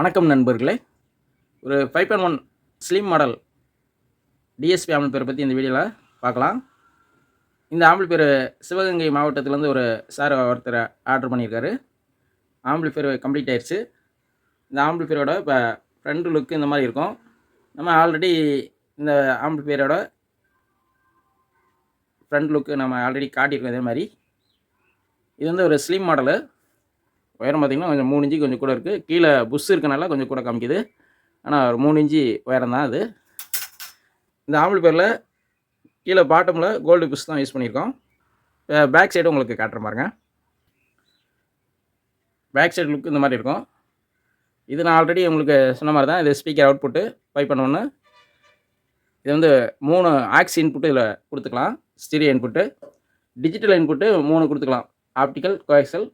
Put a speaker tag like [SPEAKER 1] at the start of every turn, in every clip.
[SPEAKER 1] வணக்கம் நண்பர்களே. ஒரு 5.1 ஸ்லிம் மாடல் டிஎஸ்பி ஆம்பிளிஃபையரை பற்றி இந்த வீடியோவில் பார்க்கலாம். இந்த ஆம்பிளிஃபையர் சிவகங்கை மாவட்டத்திலேருந்து ஒரு சார் ஒருத்தர் ஆர்டர் பண்ணியிருக்காரு. ஆம்பிளிஃபையர் கம்ப்ளீட் ஆயிடுச்சு. இந்த ஆம்பிளிஃபையரோட இப்போ ஃப்ரண்ட் லுக்கு இந்த மாதிரி இருக்கும். நம்ம ஆல்ரெடி இந்த ஆம்பிளிஃபையரோட ஃப்ரண்ட் லுக்கு நம்ம ஆல்ரெடி காட்டியிருக்கோம். இதே மாதிரி இது வந்து ஒரு ஸ்லிம் மாடலு. உயரம் பார்த்திங்கன்னா கொஞ்சம் 3 இன்ச்சு கொஞ்சம் கூட இருக்குது. கீழே புஷ் இருக்கனால கொஞ்சம் கூட காமிக்குது. ஆனால் ஒரு 3 இன்ச்சு உயரம் தான் அது. இந்த ஆம்பிளிஃபையரில் கீழே பாட்டமில் கோல்டு புஷ் தான் யூஸ் பண்ணியிருக்கோம். பேக் சைடு உங்களுக்கு காட்டுற பாருங்க. பேக் சைடு லுக் இந்த மாதிரி இருக்கும். இது நான் ஆல்ரெடி உங்களுக்கு சொன்ன மாதிரி தான். இது ஸ்பீக்கர் அவுட்புட்டு 5.1. இது வந்து 3 ஆக்ஸ் இன்புட்டு இதில் கொடுத்துக்கலாம். ஸ்டீரியோ இன்புட்டு, டிஜிட்டல் இன்புட்டு 3 கொடுத்துக்கலாம். Optical, coaxial,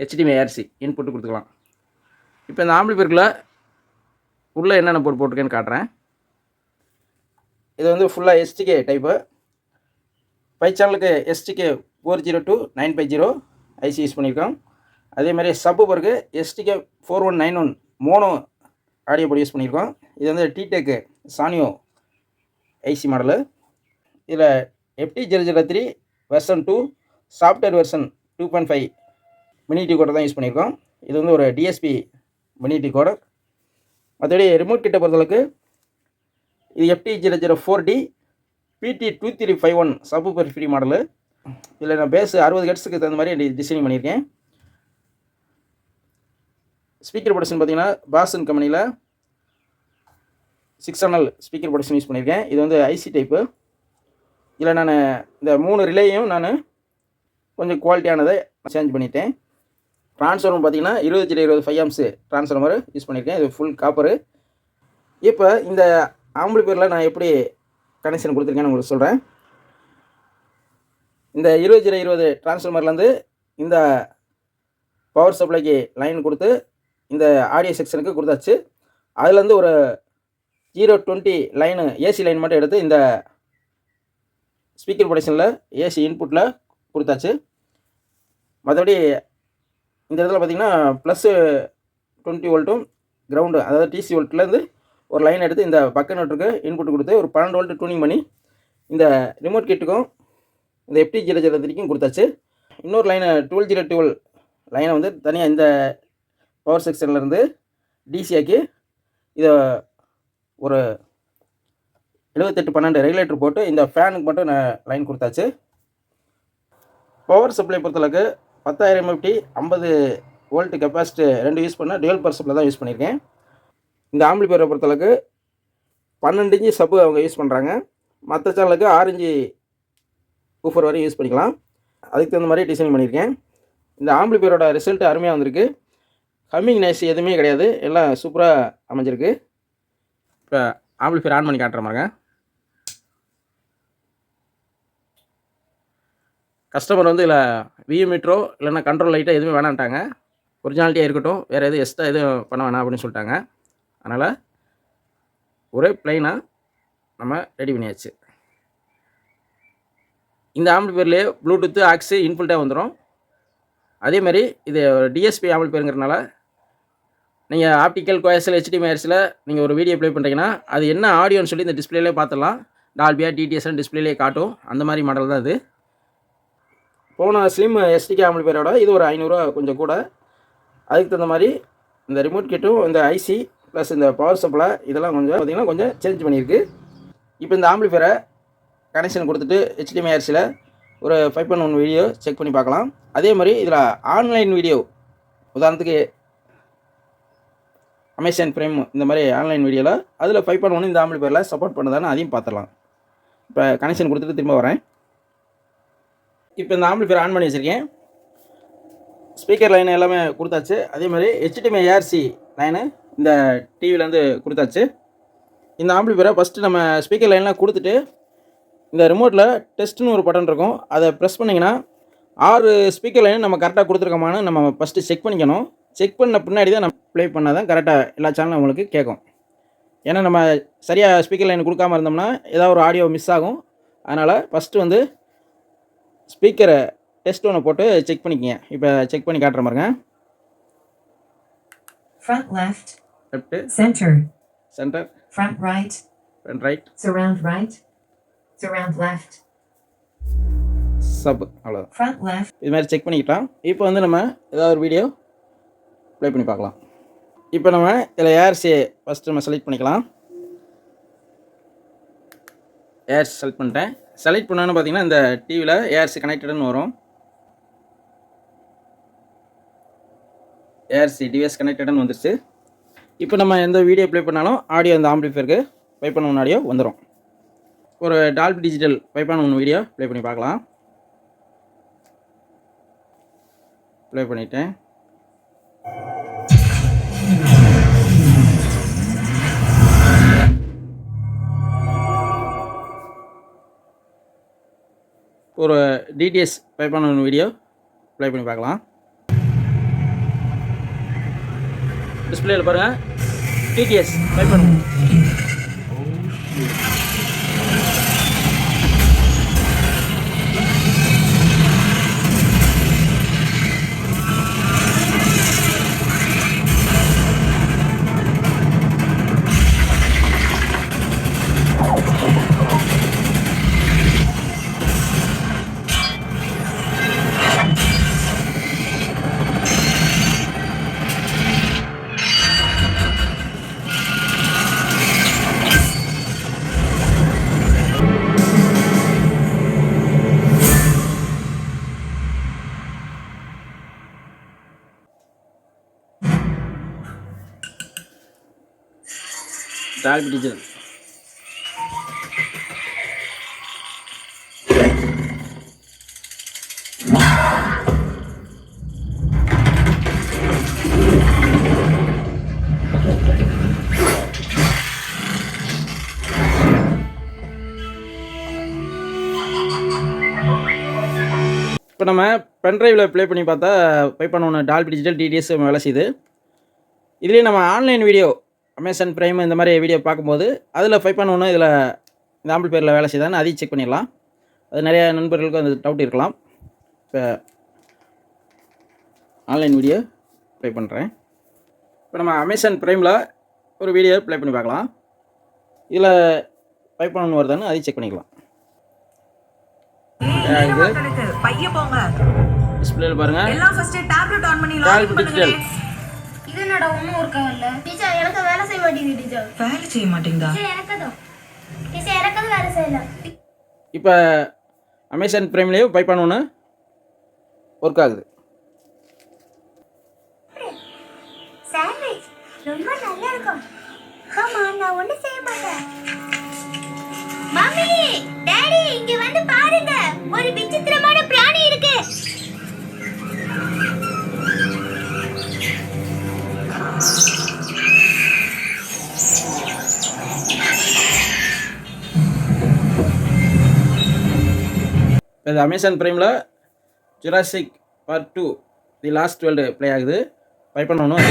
[SPEAKER 1] HDMI ARC input கொடுத்துக்கலாம். இப்போ இந்த ஆம்பிளிஃபையருக்குள்ள உள்ளே என்னென்ன போட்டிருக்கேன்னு காட்டுறேன். இது வந்து ஃபுல்லாக STK டைப்பு. 5 சேனலுக்கு STK 402 950 ஐசி யூஸ் பண்ணியிருக்கோம். அதேமாதிரி சப்பு பிறகு STK 4191 mono audio board use பண்ணியிருக்கோம். இது வந்து டிடெக் சானியோ ஐசி மாடலு. இதில் FT003 version 2 software version 2.5 mini decoder தான் யூஸ் பண்ணியிருக்கோம். இது வந்து ஒரு டிஎஸ்பி மினி டிகோடர். மற்றபடி ரிமோட் கிட்ட பொறுத்தளவுக்கு இது FT004D PT2351 சப்பு ஃப்ரீ மாடலு. இதில் நான் பேஸ் 60 ஹெர்ட்ஸுக்கு தகுந்த மாதிரி டிசைனிங் பண்ணியிருக்கேன். ஸ்பீக்கர் ப்ரொடக்ஷன் பார்த்தீங்கன்னா பாசன் கம்பெனியில் 6 சேனல் ஸ்பீக்கர் ப்ரொடக்ஷன் யூஸ் பண்ணியிருக்கேன். இது வந்து ஐசி டைப்பு. இதில் நான் இந்த 3 ரிலேயும் நான் கொஞ்சம் குவாலிட்டியானதை சேஞ்ச் பண்ணிட்டேன். ட்ரான்ஸ்ஃபார்மர் பார்த்தீங்கன்னா 20/20 5 ஆம்ஸ் ட்ரான்ஸ்ஃபார்மர் யூஸ் பண்ணியிருக்கேன். இது ஃபுல் காப்பரு. இப்போ இந்த ஆம்பிளிஃபையரில் நான் எப்படி கனெக்ஷன் கொடுத்துருக்கேன்னு உங்களுக்கு சொல்கிறேன். இந்த 20/20 ட்ரான்ஸ்ஃபார்மர்லேருந்து இந்த பவர் சப்ளைக்கு லைன் கொடுத்து இந்த ஆடியோ செக்ஷனுக்கு கொடுத்தாச்சு. அதுலேருந்து ஒரு 020 லைனு ஏசி லைன் மட்டும் எடுத்து இந்த ஸ்பீக்கர் ப்ரொடக்ஷனில் ஏசி இன்புட்டில் கொடுத்தாச்சு. மற்றபடி இந்த இடத்துல பார்த்திங்கன்னா +20 வோல்ட்டும் கிரவுண்டு, அதாவது டிசி வோல்ட்லேருந்து ஒரு லைன் எடுத்து இந்த பக்க நோட்டுக்கு இன்புட் கொடுத்து ஒரு 12 வோல்ட் டியூனிங் பண்ணி இந்த ரிமோட் கிட்டுக்கும் இந்த FT003க்கும் கொடுத்தாச்சு. இன்னொரு லைனை 12/12 லைனை வந்து தனியாக இந்த பவர் செக்ஷன்லேருந்து டிசி ஆக்கி இதை ஒரு 7812 ரெகுலேட்டர் போட்டு இந்த ஃபேனுக்கு மட்டும் நான் லைன் கொடுத்தாச்சு. பவர் சப்ளை பொறுத்தளவுக்கு 10,000 MFT 50 வோல்ட் கெப்பாசிட்டி 2 யூஸ் பண்ண டுவெல் பவர் சப்ளை தான் யூஸ் பண்ணியிருக்கேன். இந்த ஆம்பிளிஃபையரை பொறுத்தளவுக்கு 12 இன்ச்சு சப்பு அவங்க யூஸ் பண்ணுறாங்க. மற்ற சேனலுக்கு 6 இன்ச்சு ஊஃபர் வரையும் யூஸ் பண்ணிக்கலாம். அதுக்கு தகுந்த மாதிரி டிசைன் பண்ணியிருக்கேன். இந்த ஆம்பிளிஃபையரோட ரிசல்ட் அருமையாக வந்திருக்கு. ஹம்மிங் நாய்ஸ் எதுவுமே கிடையாது, எல்லாம் சூப்பராக அமைஞ்சிருக்கு. இப்போ ஆம்பிளிஃபையர் ஆன் பண்ணி காட்டுற மாதிரிங்க. கஸ்டமர் வந்து இதில் விஎமீட்டரோ இல்லைன்னா கண்ட்ரோல் லைட்டாக எதுவுமே வேணான்ட்டாங்க. ஒரிஜினாலிட்டியாக இருக்கட்டும், வேறு எதுவும் எக்ஸ்ட்ரா எதுவும் பண்ண வேணாம் அப்படின்னு சொல்லிட்டாங்க. அதனால் ஒரே ப்ளைனாக நம்ம ரெடி பண்ணியாச்சு. இந்த ஆம்பிளிஃபையர்லேயே ப்ளூடூத்து ஆக்ஸு இன்புல்ட்டாக வந்துடும். அதேமாதிரி இது டிஎஸ்பி ஆம்பிளிஃபையருங்கிறனால நீங்கள் ஆப்டிக்கல், கோஎக்சல், HDMI ARCல நீங்கள் ஒரு வீடியோ ப்ளே பண்ணுறீங்கன்னா அது என்ன ஆடியோன்னு சொல்லி இந்த டிஸ்பிளேலே பார்த்துடலாம். டால்பியா, டிடிஎஸ்ன்னு டிஸ்பிளேலே காட்டும். அந்த மாதிரி மாடல் தான் இது. போன ஸ்லிம் STK ஆம்பிளிஃபையரோட இது ஒரு 500 ரூபா கொஞ்சம் கூட. அதுக்கு தகுந்த மாதிரி இந்த ரிமோட் கிட்டும் இந்த ஐசி ப்ளஸ் இந்த பவர் சப்ளை இதெல்லாம் கொஞ்சம் பார்த்திங்கன்னா கொஞ்சம் சேஞ்ச் பண்ணியிருக்கு. இப்போ இந்த ஆம்பிளிஃபையரை கனெக்ஷன் கொடுத்துட்டு HDMI ARCல ஒரு 5.1 வீடியோ செக் பண்ணி பார்க்கலாம். அதே மாதிரி இதில் ஆன்லைன் வீடியோ, உதாரணத்துக்கு அமேசான் ப்ரைம் இந்த மாதிரி ஆன்லைன் வீடியோவில் அதில் 5.1 இந்த ஆம்பிளிஃபையரில் சப்போர்ட் பண்ணுதான்னு அதையும் பார்த்துடலாம். இப்போ கனெக்ஷன் கொடுத்துட்டு திரும்ப வரேன். இப்போ இந்த ஆம்பிளிஃபையர் ஆன் பண்ணி வச்சுருக்கேன். ஸ்பீக்கர் லைன் எல்லாமே கொடுத்தாச்சு. அதே மாதிரி HDMI ARC லைனு இந்த டிவிலேருந்து கொடுத்தாச்சு. இந்த ஆம்பிளிஃபையரை ஃபஸ்ட்டு நம்ம ஸ்பீக்கர் லைன்லாம் கொடுத்துட்டு இந்த ரிமோட்டில் டெஸ்ட்டுன்னு ஒரு பட்டன் இருக்கும், அதை ப்ரெஸ் பண்ணிங்கன்னா 6 ஸ்பீக்கர் லைனும் நம்ம கரெக்டாக கொடுத்துருக்கோமான்னு நம்ம ஃபஸ்ட்டு செக் பண்ணிக்கணும். செக் பண்ண பின்னாடி தான் நம்ம ப்ளே பண்ணால் தான் கரெக்டாக எல்லா சேனலும் உங்களுக்கு கேட்கும். ஏன்னா நம்ம சரியாக ஸ்பீக்கர் லைன் கொடுக்காமல் இருந்தோம்னா ஏதாவது ஒரு ஆடியோ மிஸ் ஆகும். அதனால் ஃபஸ்ட்டு வந்து ஸ்பீக்கரை டெஸ்ட் ஒன்று போட்டு செக் பண்ணிக்கங்க. இப்போ செக் பண்ணி காட்டுற பாருங்க.
[SPEAKER 2] Front left.
[SPEAKER 1] Left,
[SPEAKER 2] Center.
[SPEAKER 1] Centre,
[SPEAKER 2] Front right.
[SPEAKER 1] Front right,
[SPEAKER 2] Surround right. Surround left.
[SPEAKER 1] Sub, அவ்வளோதான்.
[SPEAKER 2] Front left.
[SPEAKER 1] இது மாதிரி செக் பண்ணிக்கிட்டோம். இப்போ வந்து நம்ம ஏதாவது ஒரு வீடியோ ப்ளே பண்ணி பார்க்கலாம். இப்போ நம்ம இதில் ஏஆர்சி ஃபஸ்ட்டு நம்ம செலக்ட் பண்ணிக்கலாம். ஏஆர்சி செலக்ட் பண்ணிட்டேன். செலக்ட் பண்ணோன்னு பார்த்தீங்கன்னா இந்த டிவியில் ஏஆர்சி கனெக்டடுன்னு வரும். ஏஆர்சி டிவைஸ் கனெக்டடுன்னு வந்துருச்சு. இப்போ நம்ம எந்த வீடியோ ப்ளே பண்ணாலும் ஆடியோ அந்த ஆம்பிளிஃபையருக்கு ப்ளே பண்ண முன்னாடியோ வந்துடும். ஒரு டால்பி டிஜிட்டல் ப்ளே பண்ண ஒன்று வீடியோ ப்ளே பண்ணி பார்க்கலாம். ப்ளே பண்ணிட்டேன். ஒரு டிடிஎஸ் ப்ளே பண்ண ஒன்று வீடியோ ப்ளே பண்ணி பார்க்கலாம். டிஸ்பிளேயில் பாருங்கள், டிடிஎஸ் ப்ளே பண்ணுவோம். Dolby digital. இப்போ நம்ம பென்ட்ரைவில் ப்ளே பண்ணி பார்த்தா ப்ளே பண்ண ஒன்று டால்பி டிஜிட்டல் டிடிஎஸ் வேலை செய்யுது. இதுலேயே நம்ம ஆன்லைன் வீடியோ அமேசான் ப்ரைம் இந்த மாதிரி வீடியோ பார்க்கும்போது அதில் ப்ளே பண்ண ஒன்று இதில் இந்த ஆம்பிளிஃபையரில் வேலை செய்தான்னு அதையும் செக் பண்ணிடலாம். அது நிறைய நண்பர்களுக்கு அந்த டவுட் இருக்கலாம். இப்போ ஆன்லைன் வீடியோ ப்ளே பண்ணுறேன். இப்போ நம்ம அமேசான் ப்ரைமில் ஒரு வீடியோ ப்ளே பண்ணி பார்க்கலாம். இதில் ப்ளே பண்ண வருதான்னு அதையும் செக் பண்ணிக்கலாம். டிஸ்பிளேல பாருங்க, எல்லாம் ஃபர்ஸ்ட் டேப்லெட் ஆன் பண்ணி லாகின் பண்ணுங்க.
[SPEAKER 3] இது என்னடா ஒண்ணும் ஒர்க் ஆகல டீச்சர், எனக்கு வேலை செய்ய மாட்டேங்குது டீச்சர்.
[SPEAKER 2] வேலை செய்ய மாட்டேங்குதா?
[SPEAKER 3] டீச்சர் எனக்கு வேலை செய்யல.
[SPEAKER 1] இப்போ அமேசான் பிரைம்லேயே பை பண்ணோன்னு ஒர்க் ஆகுது.
[SPEAKER 3] சாண்ட்விச் ரொம்ப நல்லா இருக்கும். ஆமா, நான் ஒண்ணும் செய்ய மாட்டேன். மம்மி, டாடி, இங்க வந்து பாருங்க, ஒரு விசித்திரமான பிராணி இருக்கு.
[SPEAKER 1] இது அமேசான் பிரைமில் Jurassic Park 2 The Lost World play ஆகுது. பை பண்ணணும்.